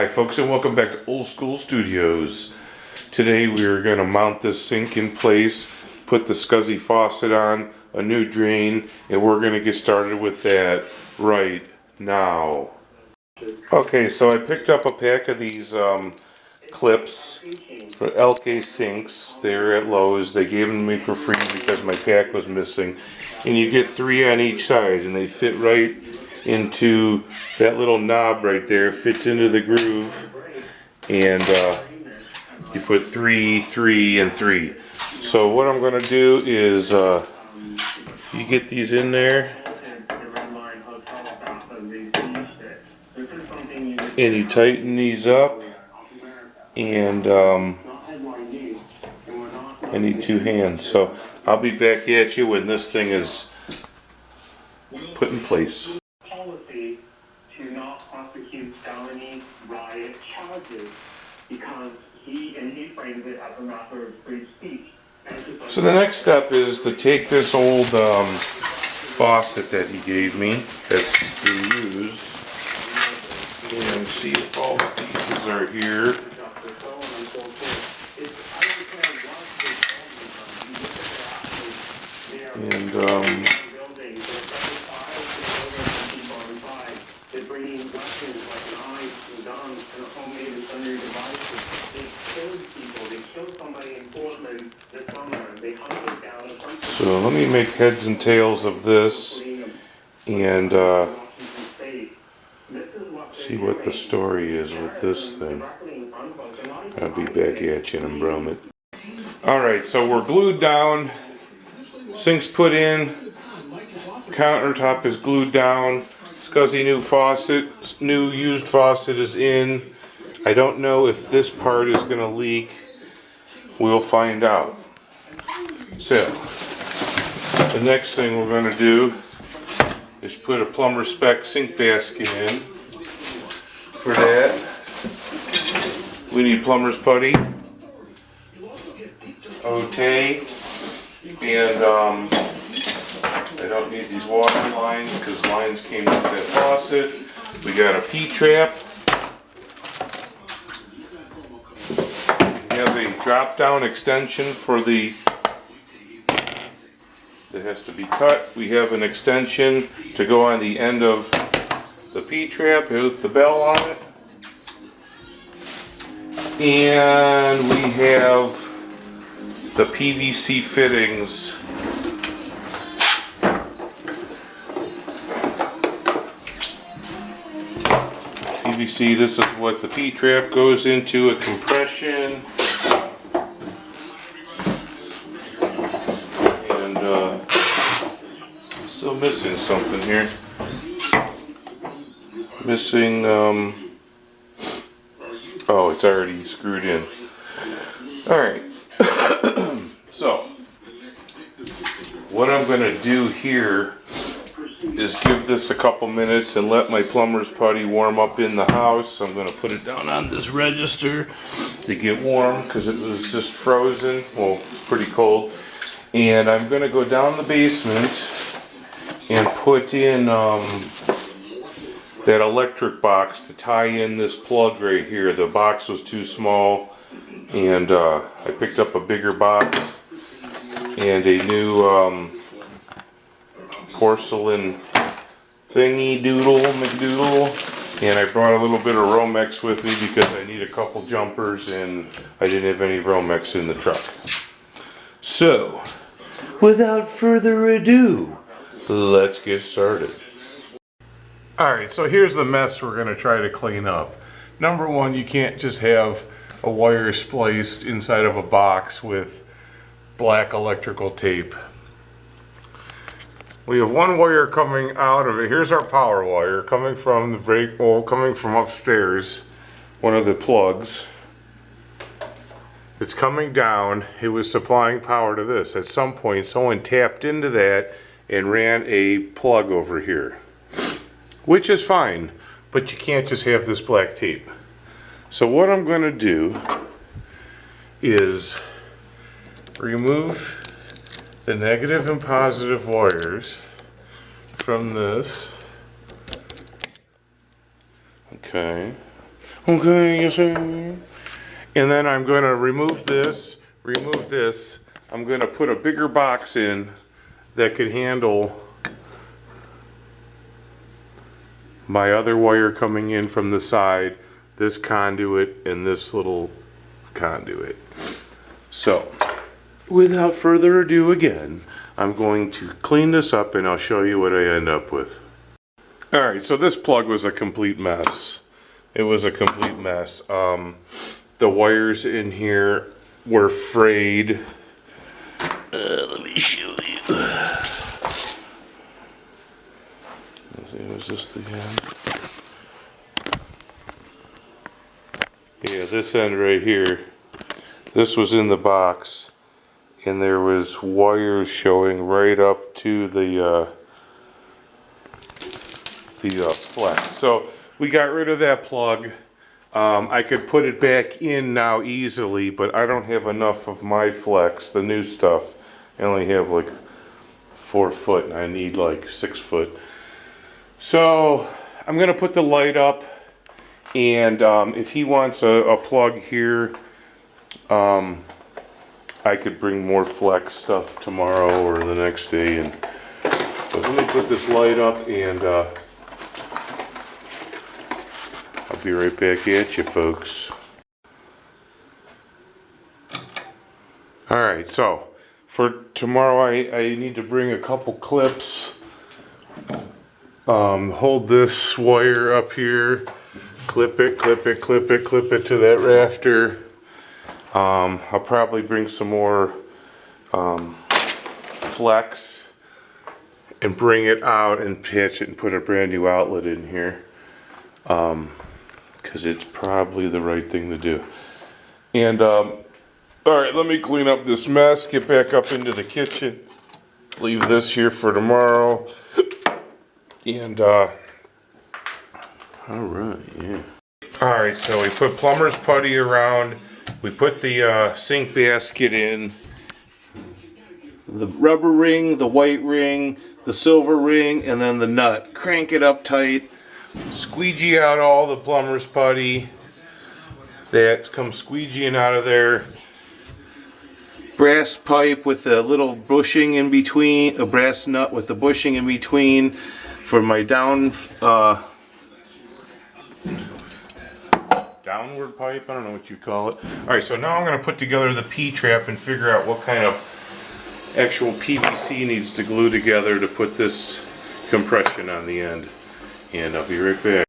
Hi folks, and welcome back to Old School Studios. Today we are going to mount this sink in place, put the scuzzy faucet on, a new drain, and we're going to get started with that right now. Okay, so I picked up a pack of these clips for LK sinks. They're at Lowe's. They gave them to me for free because my pack was missing. And you get 3 on each side, and they fit right into that little knob right there. Fits into the groove, and you put 3, 3, and 3. So what I'm going to do is you get these in there, and you tighten these up, and I need 2 hands. So I'll be back at you when this thing is put in place. Policy to not prosecute felony riot charges because he frames it as a matter of free speech. So the next step is to take this old faucet that he gave me that's been used and see if all the pieces are here. And so let me make heads and tails of this and see what the story is with this thing. I'll be back at you in a moment. Alright, so we're glued down, sink's put in, countertop is glued down, scuzzy new faucet, new used faucet is in. I don't know if this part is going to leak. We'll find out. So, the next thing we're going to do is put a plumber spec sink basket in. For that, we need plumber's putty, Otay, and I don't need these water lines because lines came with that faucet. We got a P-trap. We have a drop-down extension for the that has to be cut. We have an extension to go on the end of the P-trap with the bell on it. And we have the PVC fittings. PVC, this is what the P-trap goes into, a compression. And still missing something here. Missing, oh, it's already screwed in. Alright. So, what I'm going to do here is give this a couple minutes and let my plumber's putty warm up in the house. I'm going to put it down on this register to get warm because it was just frozen, well, pretty cold. And I'm going to go down the basement and put in that electric box to tie in this plug right here. The box was too small, and I picked up a bigger box and a new porcelain thingy doodle McDoodle, and I brought a little bit of romex with me because I need a couple jumpers and I didn't have any romex in the truck. So, without further ado, let's get started. Alright, so here's the mess we're going to try to clean up. Number one, you can't just have a wire spliced inside of a box with black electrical tape. We have one wire coming out of it. Here's our power wire coming from the break, well, coming from upstairs, one of the plugs. It's coming down. It was supplying power to this. At some point, someone tapped into that and ran a plug over here, which is fine, but you can't just have this black tape. So what I'm going to do is remove the negative and positive wires from this. Okay. Okay, yes sir. And then I'm going to remove this. I'm going to put a bigger box in that could handle my other wire coming in from the side, this conduit, and this little conduit. So, without further ado again, I'm going to clean this up and I'll show you what I end up with. Alright, so this plug was a complete mess. It was a complete mess. The wires in here were frayed. Let me show you. Let's see, was this the end? Yeah, this end right here. This was in the box, and there was wires showing right up to the flex. So we got rid of that plug. I could put it back in now easily, but I don't have enough of my flex, the new stuff. I only have like 4 foot and I need like 6 foot. So I'm gonna put the light up, and if he wants a plug here, I could bring more flex stuff tomorrow or the next day. But let me put this light up and I'll be right back at you folks. Alright, so for tomorrow I need to bring a couple clips. Hold this wire up here, clip it to that rafter. I'll probably bring some more flex and bring it out and patch it and put a brand new outlet in here. Because it's probably the right thing to do. And alright, let me clean up this mess, get back up into the kitchen, leave this here for tomorrow. And alright, yeah. Alright, so we put plumber's putty around, we put the sink basket in, the rubber ring, the white ring, the silver ring, and then the nut. Crank it up tight. Squeegee out all the plumber's putty that comes squeegeeing out of there. Brass pipe with a little bushing in between, a brass nut with the bushing in between for my downward pipe. I don't know what you call it. Alright, so now I'm going to put together the P-trap and figure out what kind of actual PVC needs to glue together to put this compression on the end. And I'll be right back.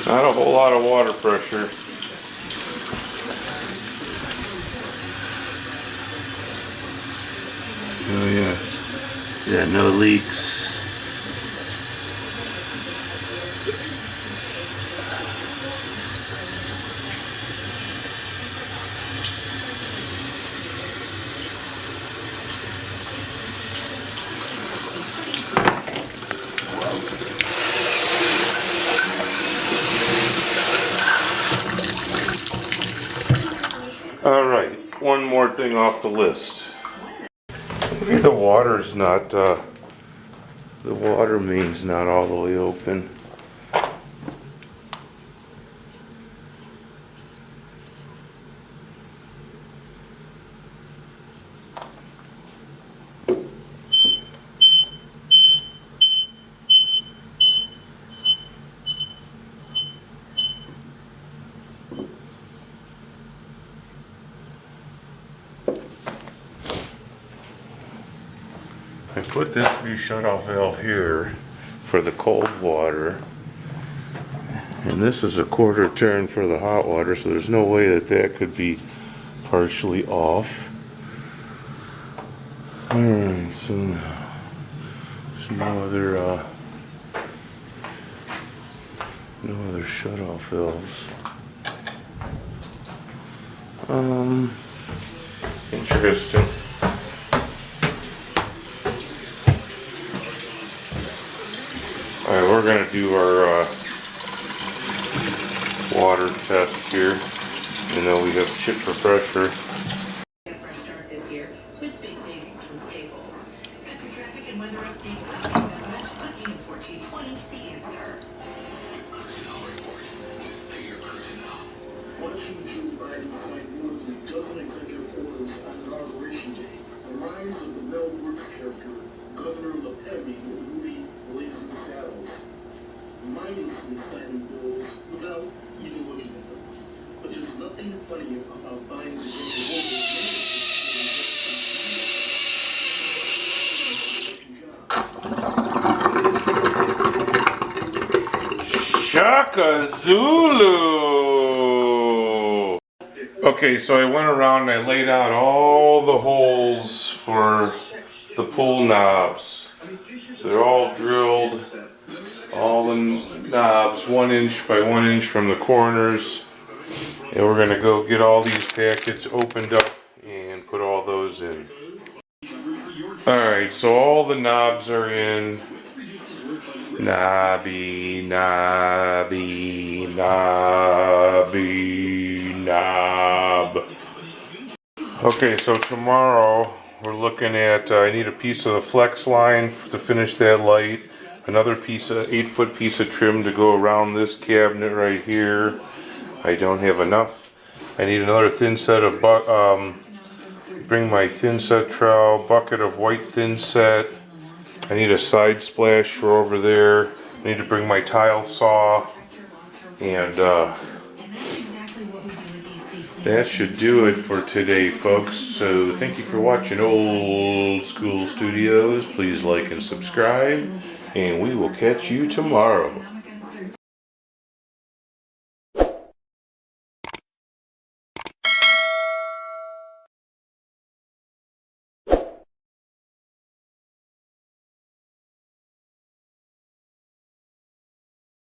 Not a whole lot of water pressure. Oh yeah. Yeah, no leaks. Alright, one more thing off the list. Maybe the water's not, the water main's not all the way open. I put this new shutoff valve here for the cold water, and this is a quarter turn for the hot water, so there's no way that that could be partially off. Alright, so there's no other shutoff valves. Interesting. Alright, we're going to do our water test here, and then we have chip for pressure. usually find inside more than a dozen executive orders on Inauguration Day. Reminds of the Mel Brooks character, Governor LePage, in the movie Blazing Saddles. Reminding some signing bills without even looking at them. But there's nothing funny about buying the Shaka Zulu! Okay, so I went around and I laid out all the holes for the pull knobs. They're all drilled, all the knobs 1 inch by 1 inch from the corners. And we're gonna go get all these packets opened up and put all those in. Alright, so all the knobs are in. Knobby, knobby, knobby, knob. Okay, so tomorrow we're looking at, I need a piece of the flex line to finish that light. Another piece of 8-foot piece of trim to go around this cabinet right here. I don't have enough. I need another thin set of, bring my thin set trowel, bucket of white thin set. I need a side splash for over there. I need to bring my tile saw. And that should do it for today, folks. So thank you for watching Old School Studios. Please like and subscribe. And we will catch you tomorrow.